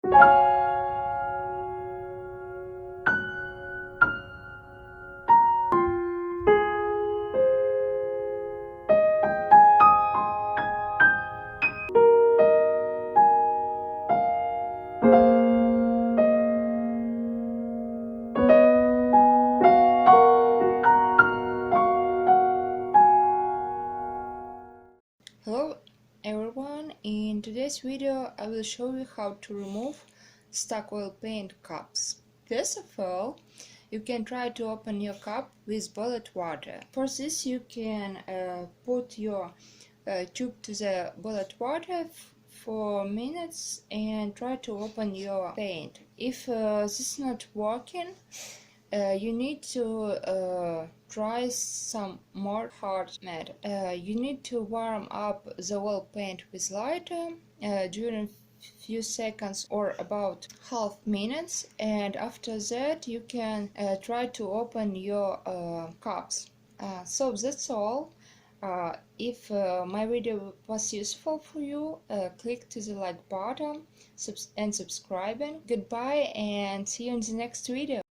Hello everyone, in today's video I will show you how to remove stuck oil paint cups. First of all, you can try to open your cup with boiled water. For this you can put your tube to the boiled water for minutes and try to open your paint. If this is not working, you need to try some more hard metal. You need to warm up the oil paint with lighter during few seconds or about half minutes, and after that you can try to open your cups. So that's all. If my video was useful for you, click to the like button and subscribing. Goodbye and see you in the next video.